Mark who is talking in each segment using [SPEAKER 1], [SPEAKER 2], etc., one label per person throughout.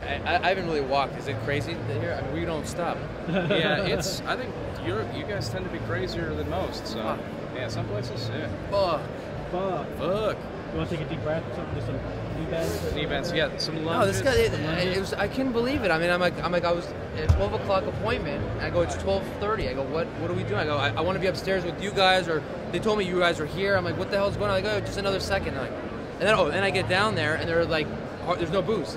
[SPEAKER 1] I haven't really walked. Is it crazy here? I mean, we don't stop.
[SPEAKER 2] Yeah, it's. I think you guys tend to be crazier than most. So
[SPEAKER 1] Fuck.
[SPEAKER 2] yeah, some places. Yeah.
[SPEAKER 1] Fuck.
[SPEAKER 3] Fuck. You want to take a deep breath? Do some knee bends?
[SPEAKER 2] Knee bends. Yeah, some
[SPEAKER 1] No,
[SPEAKER 2] lunges.
[SPEAKER 1] this guy. It was. I couldn't believe it. I mean, I'm like, I was at 12 o'clock appointment. I go, it's 12:30. I go, what are we doing? I go, I want to be upstairs with you guys, or they told me you guys were here. I'm like, what the hell's going on? I go, oh, just another second. I'm like, and then I get down there, and they're like, there's no booze.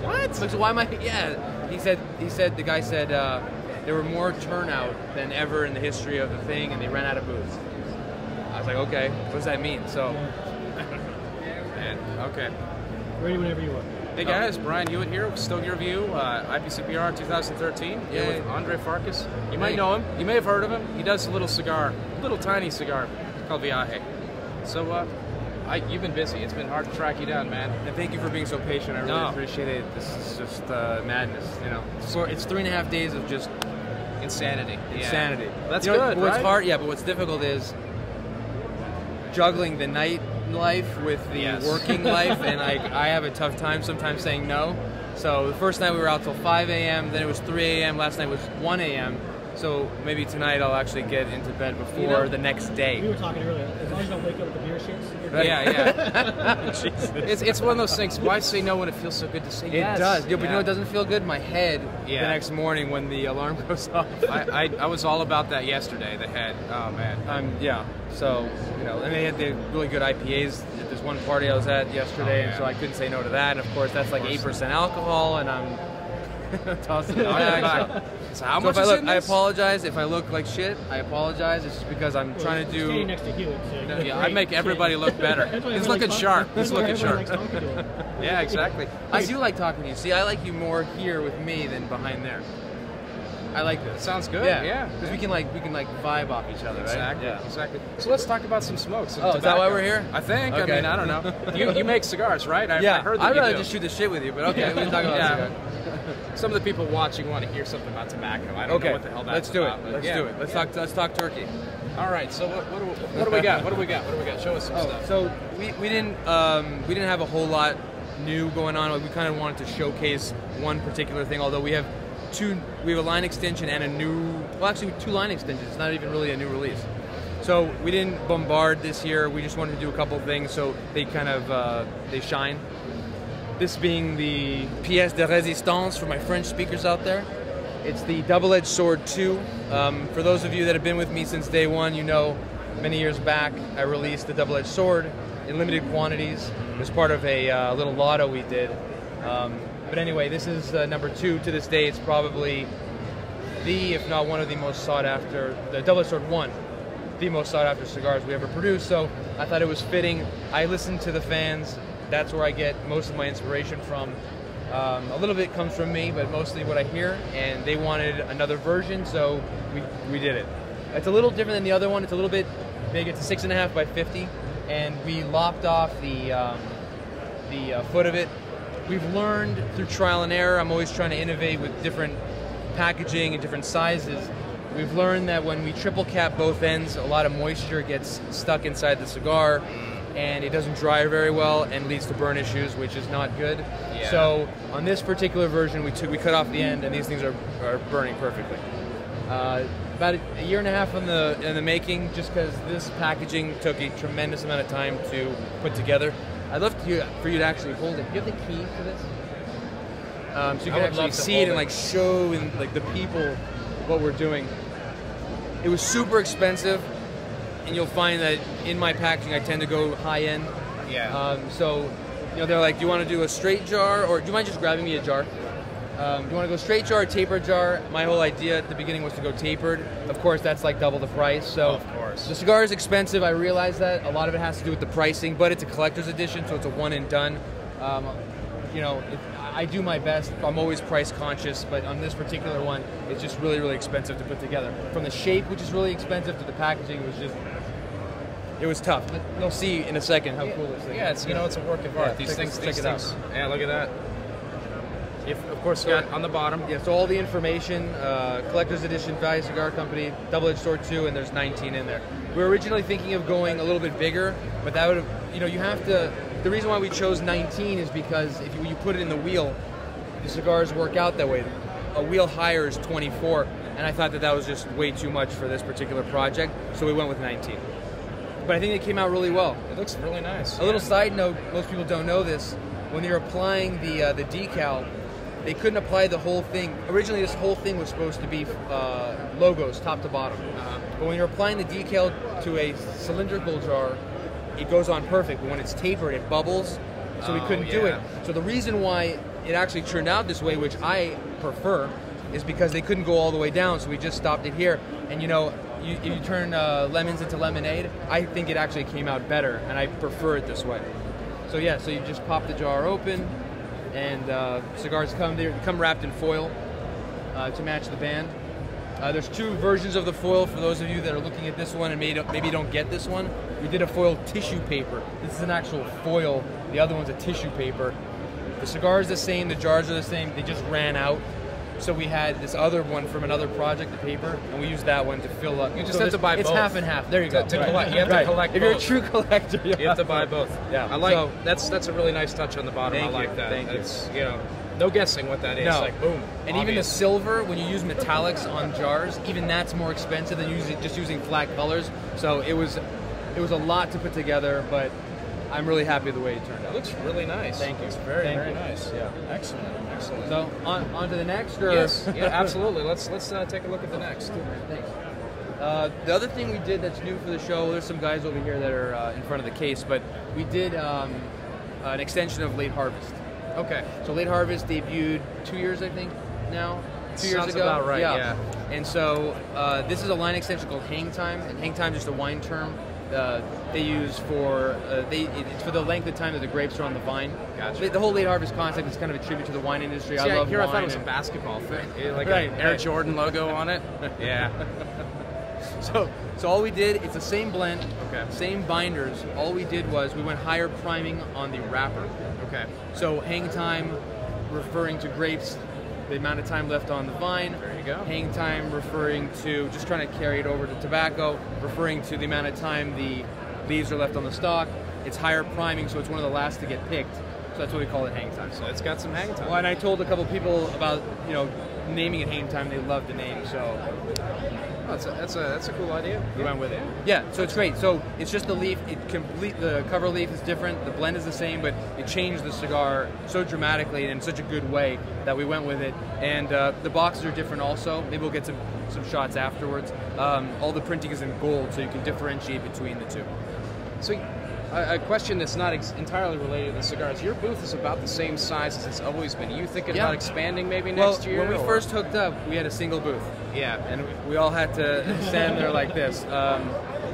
[SPEAKER 1] What? So why am I? Yeah. He said the guy said there were more turnout than ever in the history of the thing, and they ran out of booze. I was like, okay, what does that mean? So,
[SPEAKER 2] Man, okay.
[SPEAKER 3] Ready whenever you are.
[SPEAKER 2] Hey guys, Brian Hewitt here with Stogie Review, IPCPR 2013. Here with Andre Farkas. You might know him. You may have heard of him. He does a little tiny cigar called Viaje. So, you've been busy. It's been hard to track you down, man.
[SPEAKER 1] And thank you for being so patient. I really appreciate it. This is just madness, you know. It's 3.5 days of just
[SPEAKER 2] Insanity.
[SPEAKER 1] insanity.
[SPEAKER 2] Yeah. That's
[SPEAKER 1] you know,
[SPEAKER 2] good,
[SPEAKER 1] What's
[SPEAKER 2] right?
[SPEAKER 1] hard, yeah, but what's difficult is juggling the night life with the working life, and I have a tough time sometimes saying no. So the first night we were out till 5 a.m., then it was 3 a.m., last night was 1 a.m., so maybe tonight I'll actually get into bed before the next day.
[SPEAKER 3] We were talking earlier. As long as you don't wake up with the beer shits. You're good.
[SPEAKER 2] Yeah. It's one of those things. Why say no when it feels so good to say yes?
[SPEAKER 1] It does. Yeah, but you know it doesn't feel good? My head the
[SPEAKER 2] Yeah.
[SPEAKER 1] next morning when the alarm goes off.
[SPEAKER 2] I was all about that yesterday. The head. Oh man.
[SPEAKER 1] Yeah. So, you know, and they had the really good IPAs at this one party I was at yesterday, and so I couldn't say no to that. And of course, that's like 8% alcohol, and I'm tossing it back.
[SPEAKER 2] So how
[SPEAKER 1] So
[SPEAKER 2] much
[SPEAKER 1] if
[SPEAKER 2] is in
[SPEAKER 1] I
[SPEAKER 2] this?
[SPEAKER 1] apologize if I look like shit. I apologize. It's just because I'm trying to
[SPEAKER 3] You're standing
[SPEAKER 1] do.
[SPEAKER 3] next to Hewitt. So
[SPEAKER 2] Yeah, I make everybody look better.
[SPEAKER 3] That's why
[SPEAKER 2] He's
[SPEAKER 3] everyone
[SPEAKER 2] looking
[SPEAKER 3] likes
[SPEAKER 2] sharp.
[SPEAKER 3] talking-
[SPEAKER 2] He's
[SPEAKER 3] that's why
[SPEAKER 2] looking
[SPEAKER 3] everyone
[SPEAKER 2] sharp.
[SPEAKER 3] likes talking to him.
[SPEAKER 2] Yeah, exactly.
[SPEAKER 1] I do like talking to you. See, I like you more here with me than behind there. I like this.
[SPEAKER 2] Sounds good.
[SPEAKER 1] Yeah, because we can vibe off each other, right?
[SPEAKER 2] Exactly.
[SPEAKER 1] Yeah.
[SPEAKER 2] Exactly. So let's talk about some smokes.
[SPEAKER 1] Oh, is that why we're here?
[SPEAKER 2] I think.
[SPEAKER 1] Okay.
[SPEAKER 2] I mean, I don't know. You make cigars, right? I heard that
[SPEAKER 1] I'd
[SPEAKER 2] you
[SPEAKER 1] rather
[SPEAKER 2] do.
[SPEAKER 1] just shoot the shit with you, but okay, we can talk about
[SPEAKER 2] Yeah.
[SPEAKER 1] cigars.
[SPEAKER 2] Some of the people watching want to hear something about tobacco. I don't know what the hell that's
[SPEAKER 1] let's do
[SPEAKER 2] about.
[SPEAKER 1] it.
[SPEAKER 2] but
[SPEAKER 1] Let's
[SPEAKER 2] yeah.
[SPEAKER 1] do it. Let's talk turkey.
[SPEAKER 2] All right. So what do we got? What do we got? Show us some stuff.
[SPEAKER 1] So we didn't have a whole lot new going on. We kind of wanted to showcase one particular thing. Although we have a line extension and two line extensions. It's not even really a new release. So we didn't bombard this year. We just wanted to do a couple things so they kind of they shine. This being the pièce de résistance for my French speakers out there. It's the Double-Edged Sword 2. For those of you that have been with me since day one, you know many years back I released the Double-Edged Sword in limited quantities. It was part of a little lotto we did. But anyway, this is number 2. To this day, it's probably if not one of the most sought after, the Double-Edged Sword 1, the most sought after cigars we ever produced. So I thought it was fitting. I listened to the fans. That's where I get most of my inspiration from. A little bit comes from me, but mostly what I hear, and they wanted another version, so we did it. It's a little different than the other one. It's a little bit big. It's a 6.5 by 50, and we lopped off the foot of it. We've learned through trial and error. I'm always trying to innovate with different packaging and different sizes. We've learned that when we triple cap both ends, a lot of moisture gets stuck inside the cigar, and it doesn't dry very well and leads to burn issues, which is not good.
[SPEAKER 2] Yeah.
[SPEAKER 1] So on this particular version, we cut off the end, and these things are burning perfectly. About a year and a half in the making, just because this packaging took a tremendous amount of time to put together. I'd love for you to actually hold it. Do you have the key to this? So you can actually see it and show the people what we're doing. It was super expensive. And you'll find that in my packaging, I tend to go high end.
[SPEAKER 2] Yeah.
[SPEAKER 1] So, they're like, do you want to do a straight jar, or do you mind just grabbing me a jar? Do you want to go straight jar or tapered jar? My whole idea at the beginning was to go tapered. Of course, that's like double the price. So
[SPEAKER 2] of course.
[SPEAKER 1] The cigar is expensive. I realize that. A lot of it has to do with the pricing, but it's a collector's edition, so it's a one and done. I do my best. I'm always price conscious, but on this particular one, it's just really, really expensive to put together. From the shape, which is really expensive, to the packaging, it was tough. You'll see in a second how cool this thing is.
[SPEAKER 2] Yeah, it's a work of art.
[SPEAKER 1] Yeah,
[SPEAKER 2] These things.
[SPEAKER 1] check it out.
[SPEAKER 2] Yeah, look at that. Of course, got on the bottom.
[SPEAKER 1] Yeah, so all the information, collector's edition, Value Cigar Company, Double-Edged Sword 2, and there's 19 in there. We were originally thinking of going a little bit bigger, but that would have, you have to the reason why we chose 19 is because if you put it in the wheel, the cigars work out that way. A wheel higher is 24, and I thought that was just way too much for this particular project, so we went with 19. But I think it came out really well.
[SPEAKER 2] It looks really nice.
[SPEAKER 1] A little side note, most people don't know this, when you're applying the decal, they couldn't apply the whole thing. Originally, this whole thing was supposed to be logos, top to bottom. But when you're applying the decal to a cylindrical jar, it goes on perfect. But when it's tapered, it bubbles, so we couldn't do it. So the reason why it actually turned out this way, which I prefer, is because they couldn't go all the way down, so we just stopped it here. And you know, if you turn lemons into lemonade, I think it actually came out better, and I prefer it this way. So yeah, so you just pop the jar open, and cigars come wrapped in foil to match the band. There's two versions of the foil for those of you that are looking at this one and maybe don't get this one. We did a foil tissue paper. This is an actual foil. The other one's a tissue paper. The cigar is the same, the jars are the same, they just ran out. So we had this other one from another project, the paper, and we used that one to fill up.
[SPEAKER 2] You just have to buy both.
[SPEAKER 1] It's half and half. There you go.
[SPEAKER 2] To collect, you have to collect
[SPEAKER 1] both. If you're a true collector,
[SPEAKER 2] you have to buy both.
[SPEAKER 1] Yeah.
[SPEAKER 2] I like that's a really nice touch on the bottom. I like that.
[SPEAKER 1] Thank you.
[SPEAKER 2] It's, you know, no guessing what that is.
[SPEAKER 1] No.
[SPEAKER 2] Like boom.
[SPEAKER 1] And even the silver, when you use metallics on jars, even that's more expensive than just using flat colors. So it was a lot to put together, but I'm really happy the way it turned out.
[SPEAKER 2] It looks really nice.
[SPEAKER 1] Thank you.
[SPEAKER 2] It's very
[SPEAKER 1] Thank you.
[SPEAKER 2] nice. Yeah. Excellent. Excellent.
[SPEAKER 1] So on to the next, or?
[SPEAKER 2] Yes. Yeah. Absolutely. Let's take a look at the next.
[SPEAKER 1] Thanks. The other thing we did that's new for the show, there's some guys over here that are in front of the case, but we did an extension of Late Harvest.
[SPEAKER 2] Okay.
[SPEAKER 1] So Late Harvest debuted 2 years, I think, now. 2 years
[SPEAKER 2] Sounds
[SPEAKER 1] ago.
[SPEAKER 2] about right, yeah.
[SPEAKER 1] And so this is a line extension called Hang Time, and Hang Time is just a wine term they use for it's for the length of time that the grapes are on the vine.
[SPEAKER 2] Gotcha.
[SPEAKER 1] The whole Late Harvest concept is kind of a tribute to the wine industry. I love
[SPEAKER 2] wine. I thought it was a basketball thing, like an Air Jordan logo on it. Yeah.
[SPEAKER 1] So all we did, it's the same blend,
[SPEAKER 2] okay,
[SPEAKER 1] same binders. All we did was we went higher priming on the wrapper.
[SPEAKER 2] Okay.
[SPEAKER 1] So Hang Time, referring to grapes, the amount of time left on the vine.
[SPEAKER 2] There you go.
[SPEAKER 1] Hang Time referring to just trying to carry it over to tobacco, referring to the amount of time the leaves are left on the stalk. It's higher priming, so it's one of the last to get picked. So that's what we call it, Hang Time.
[SPEAKER 2] So it's got some hang time.
[SPEAKER 1] Well, and I told a couple people about naming it Hang Time. They loved the name, so
[SPEAKER 2] that's a cool idea.
[SPEAKER 1] we went with it. Yeah, so it's great. So it's just the leaf. The cover leaf is different. The blend is the same, but it changed the cigar so dramatically and in such a good way that we went with it. And the boxes are different also. Maybe we'll get some shots afterwards. All the printing is in gold, so you can differentiate between the two.
[SPEAKER 2] So a question that's not entirely related to the cigars. Your booth is about the same size as it's always been. Are you thinking about expanding maybe next year?
[SPEAKER 1] When we first hooked up, we had a single booth.
[SPEAKER 2] Yeah.
[SPEAKER 1] And we all had to stand there like this.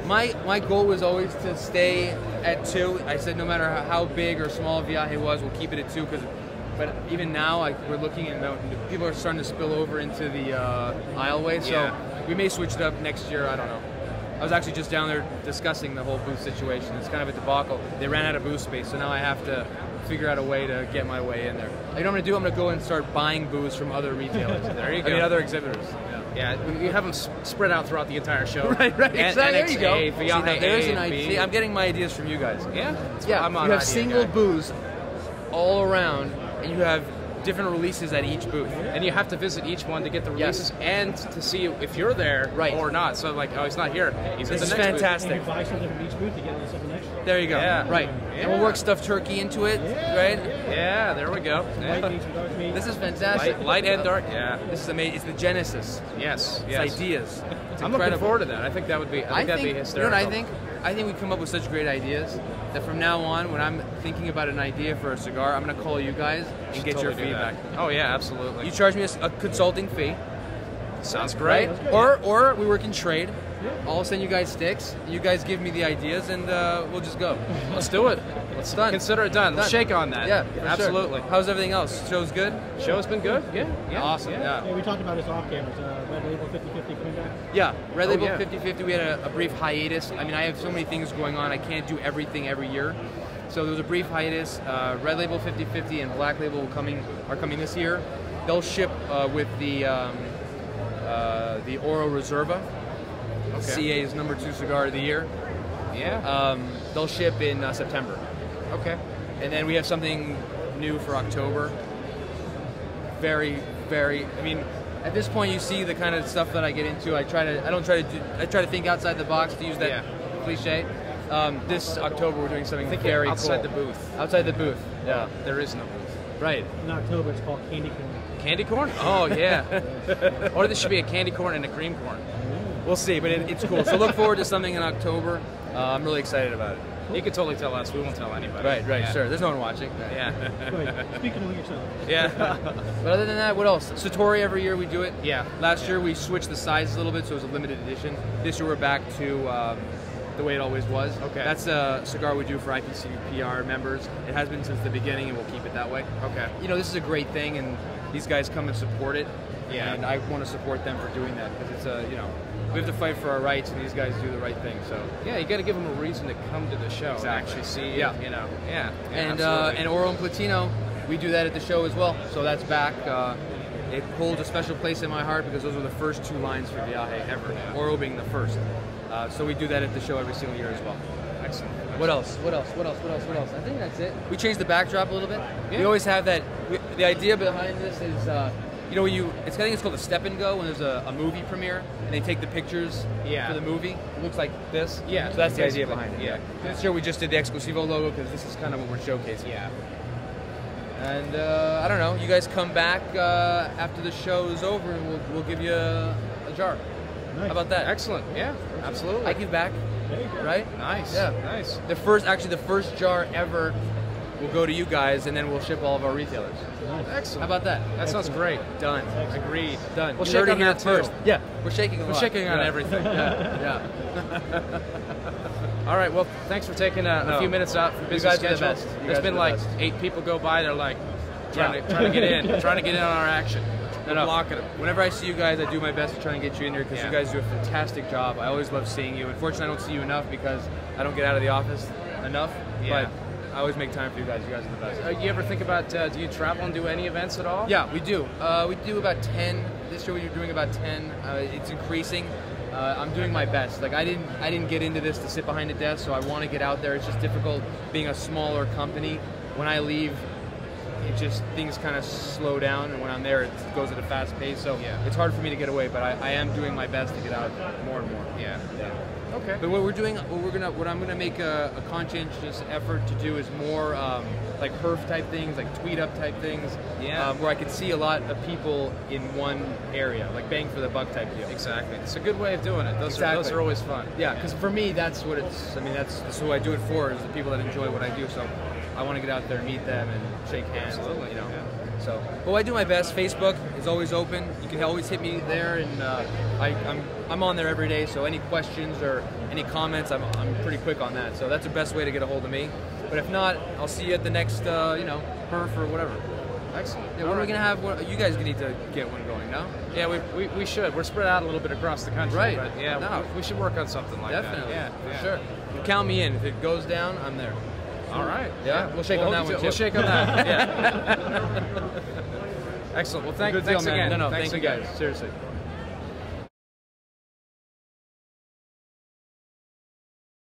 [SPEAKER 1] My goal was always to stay at 2. I said no matter how big or small Viaje was, we'll keep it at 2. But even now, we're looking and people are starting to spill over into the aisleway. So we may switch it up next year. I don't know. I was actually just down there discussing the whole booth situation. It's kind of a debacle. They ran out of booth space, so now I have to figure out a way to get my way in there. You know what I'm going to do? I'm going to go and start buying booths from other retailers.
[SPEAKER 2] There you go.
[SPEAKER 1] I mean, other exhibitors.
[SPEAKER 2] Yeah, you have them spread out throughout the entire show.
[SPEAKER 1] Right, exactly. There you go.
[SPEAKER 2] Viaje,
[SPEAKER 1] there's an idea. See, I'm getting my ideas from you guys.
[SPEAKER 2] Yeah?
[SPEAKER 1] I'm on. You have single booths all around, and you have different releases at each booth.
[SPEAKER 2] And you have to visit each one to get the releases and to see if you're there or not. So like, oh, he's not here. He's at the next
[SPEAKER 1] fantastic.
[SPEAKER 3] Booth. You buy something from each booth to get something extra.
[SPEAKER 1] There you go.
[SPEAKER 2] Yeah.
[SPEAKER 1] Right.
[SPEAKER 2] Yeah.
[SPEAKER 1] And we'll work stuffed turkey into it, right?
[SPEAKER 2] Yeah, there we go.
[SPEAKER 3] Light meats, dark meats.
[SPEAKER 1] This is fantastic.
[SPEAKER 2] Light and dark. Yeah.
[SPEAKER 1] This is amazing. It's the genesis.
[SPEAKER 2] Yes.
[SPEAKER 1] It's ideas. It's
[SPEAKER 2] I'm looking forward to that. I think that would be. I think that'd be hysterical.
[SPEAKER 1] You know what I think? I think we come up with such great ideas that from now on, when I'm thinking about an idea for a cigar, I'm going to call you guys and get your feedback.
[SPEAKER 2] Oh yeah, absolutely.
[SPEAKER 1] You charge me a consulting fee.
[SPEAKER 2] Sounds great.
[SPEAKER 1] Right? Or we work in trade. I'll send you guys sticks. You guys give me the ideas, and we'll just go.
[SPEAKER 2] Let's do it. Let's
[SPEAKER 1] Consider it done.
[SPEAKER 2] Let's shake on that.
[SPEAKER 1] Yeah,
[SPEAKER 2] absolutely.
[SPEAKER 1] Sure. How's everything else? Show's good?
[SPEAKER 2] Show's been good. Yeah.
[SPEAKER 1] Awesome.
[SPEAKER 3] Yeah, we talked about this off cameras. Red Label 50/50 coming back.
[SPEAKER 1] Yeah, Red Label 50/50. We had a brief hiatus. I mean, I have so many things going on. I can't do everything every year. So there was a brief hiatus. Red Label 50/50 and Black Label are coming this year. They'll ship with the Oro Reserva.
[SPEAKER 2] Okay.
[SPEAKER 1] CA's #2 cigar of the year.
[SPEAKER 2] Yeah.
[SPEAKER 1] They'll ship in September.
[SPEAKER 2] Okay.
[SPEAKER 1] And then we have something new for October. Very, very. I mean, at this point, you see the kind of stuff that I get into. I try to think outside the box, to use that cliche. This October, we're doing something very
[SPEAKER 2] outside
[SPEAKER 1] cool.
[SPEAKER 2] the booth.
[SPEAKER 1] Outside the booth. Yeah.
[SPEAKER 2] There is no booth.
[SPEAKER 1] Right.
[SPEAKER 3] In October, it's called Candy Corn.
[SPEAKER 2] Candy corn? Oh yeah. Or this should be a candy corn and a cream corn.
[SPEAKER 1] We'll see, but it's cool. So look forward to something in October. I'm really excited about it.
[SPEAKER 2] You can totally tell us. We won't tell anybody.
[SPEAKER 1] Right,
[SPEAKER 2] Yeah.
[SPEAKER 1] sure. There's no one watching.
[SPEAKER 2] Yeah.
[SPEAKER 3] Wait, speaking of yourself.
[SPEAKER 2] Yeah.
[SPEAKER 1] But other than that, what else? Satori, every year we do it.
[SPEAKER 2] Yeah.
[SPEAKER 1] Last year we switched the size a little bit, so it was a limited edition. This year we're back to the way it always was.
[SPEAKER 2] Okay.
[SPEAKER 1] That's a cigar we do for IPCPR members. It has been since the beginning, and we'll keep it that way.
[SPEAKER 2] Okay.
[SPEAKER 1] You know, this is a great thing, and these guys come and support it.
[SPEAKER 2] Yeah.
[SPEAKER 1] And I want to support them for doing that because it's a, you know, we have to fight for our rights, and these guys do the right thing. So.
[SPEAKER 2] Yeah, you got to give them a reason to come to the show and
[SPEAKER 1] Exactly.
[SPEAKER 2] actually see.
[SPEAKER 1] Yeah.
[SPEAKER 2] You know. Yeah.
[SPEAKER 1] And Oro and Platino, we do that at the show as well. So that's back. It holds a special place in my heart because those were the first 2 lines for Viaje ever.
[SPEAKER 2] Yeah.
[SPEAKER 1] Oro being the first. So we do that at the show every single year as well.
[SPEAKER 2] Excellent.
[SPEAKER 1] What else? I think that's it. We changed the backdrop a little bit.
[SPEAKER 2] Yeah.
[SPEAKER 1] We always have that. The idea behind this is, you know, I think it's called a step and go when there's a movie premiere and they take the pictures for the movie. It looks like this.
[SPEAKER 2] Yeah.
[SPEAKER 1] So that's the idea
[SPEAKER 2] basically.
[SPEAKER 1] behind it.
[SPEAKER 2] Yeah.
[SPEAKER 1] This year we just did the Exclusivo logo because this is kind of what we're showcasing.
[SPEAKER 2] Yeah.
[SPEAKER 1] And I don't know. You guys come back after the show is over, and we'll give you a jar.
[SPEAKER 3] Nice.
[SPEAKER 1] How about that?
[SPEAKER 2] Excellent. Yeah. Absolutely.
[SPEAKER 1] I give back,
[SPEAKER 3] There you go.
[SPEAKER 1] right?
[SPEAKER 2] Nice.
[SPEAKER 1] Yeah.
[SPEAKER 2] Nice.
[SPEAKER 1] The first jar ever will go to you guys, and then we'll ship all of our retailers.
[SPEAKER 3] Nice.
[SPEAKER 2] Excellent.
[SPEAKER 1] How about that?
[SPEAKER 2] That sounds great.
[SPEAKER 1] Done.
[SPEAKER 2] Agreed.
[SPEAKER 1] Done.
[SPEAKER 2] We'll
[SPEAKER 1] You
[SPEAKER 2] shake
[SPEAKER 1] heard it
[SPEAKER 2] on
[SPEAKER 1] here
[SPEAKER 2] that too.
[SPEAKER 1] first. Yeah, we're shaking.
[SPEAKER 2] We're shaking on everything.
[SPEAKER 1] Yeah.
[SPEAKER 2] All right. Well, thanks for taking a few minutes out from busy
[SPEAKER 1] guys are the
[SPEAKER 2] schedule.
[SPEAKER 1] best. You
[SPEAKER 2] There's
[SPEAKER 1] guys are
[SPEAKER 2] been
[SPEAKER 1] the
[SPEAKER 2] like
[SPEAKER 1] best.
[SPEAKER 2] 8 people go by. They're like trying
[SPEAKER 1] Yeah.
[SPEAKER 2] to get in, trying to get in on our action. We're blocking them.
[SPEAKER 1] Whenever I see you guys, I do my best to try and get you in here because
[SPEAKER 2] Yeah.
[SPEAKER 1] you guys do a fantastic job. I always love seeing you. Unfortunately, I don't see you enough because I don't get out of the office enough.
[SPEAKER 2] Yeah.
[SPEAKER 1] But I always make time for you guys. You guys are the best.
[SPEAKER 2] You ever think about? Do you travel and do any events at all?
[SPEAKER 1] Yeah, we do. We do about 10. This year we're doing about 10. It's increasing. I'm doing my best. Like I didn't get into this to sit behind a desk, so I want to get out there. It's just difficult being a smaller company. When I leave, it just things kind of slow down, and when I'm there, it goes at a fast pace. So
[SPEAKER 2] Yeah.
[SPEAKER 1] it's hard for me to get away, but I am doing my best to get out more and more.
[SPEAKER 2] Yeah. Okay.
[SPEAKER 1] But what I'm gonna make a conscientious effort to do is more like HERF type things, like tweet up type things,
[SPEAKER 2] Yeah.
[SPEAKER 1] where I could see a lot of people in one area, like bang for the buck type deal.
[SPEAKER 2] Exactly. It's a good way of doing it. Those
[SPEAKER 1] Exactly.
[SPEAKER 2] are always fun.
[SPEAKER 1] Yeah, because for me, that's what it's. I mean, that's who I do it for, is the people that enjoy what I do. So I want to get out there and meet them and shake hands.
[SPEAKER 2] Absolutely,
[SPEAKER 1] You know.
[SPEAKER 2] yeah.
[SPEAKER 1] So, but I do my best. Facebook is always open. You can always hit me there, and I'm on there every day. So any questions or any comments, I'm pretty quick on that. So that's the best way to get a hold of me. But if not, I'll see you at the next HERF or whatever.
[SPEAKER 2] Excellent.
[SPEAKER 1] Yeah, when are we gonna have? You guys need to get one going now.
[SPEAKER 2] Yeah, we should. We're spread out a little bit across the country.
[SPEAKER 1] Right.
[SPEAKER 2] But yeah,
[SPEAKER 1] No.
[SPEAKER 2] we should work on something like
[SPEAKER 1] Definitely.
[SPEAKER 2] that. Yeah,
[SPEAKER 1] for sure. Count me in. If it goes down, I'm there.
[SPEAKER 2] All right.
[SPEAKER 1] Yeah? We'll shake on that one, too.
[SPEAKER 2] We'll shake on that. Yeah. Excellent. Well,
[SPEAKER 1] Good deal,
[SPEAKER 2] thanks
[SPEAKER 1] man.
[SPEAKER 2] again.
[SPEAKER 1] No,
[SPEAKER 2] Thanks
[SPEAKER 1] thank you
[SPEAKER 2] again.
[SPEAKER 1] guys. Seriously.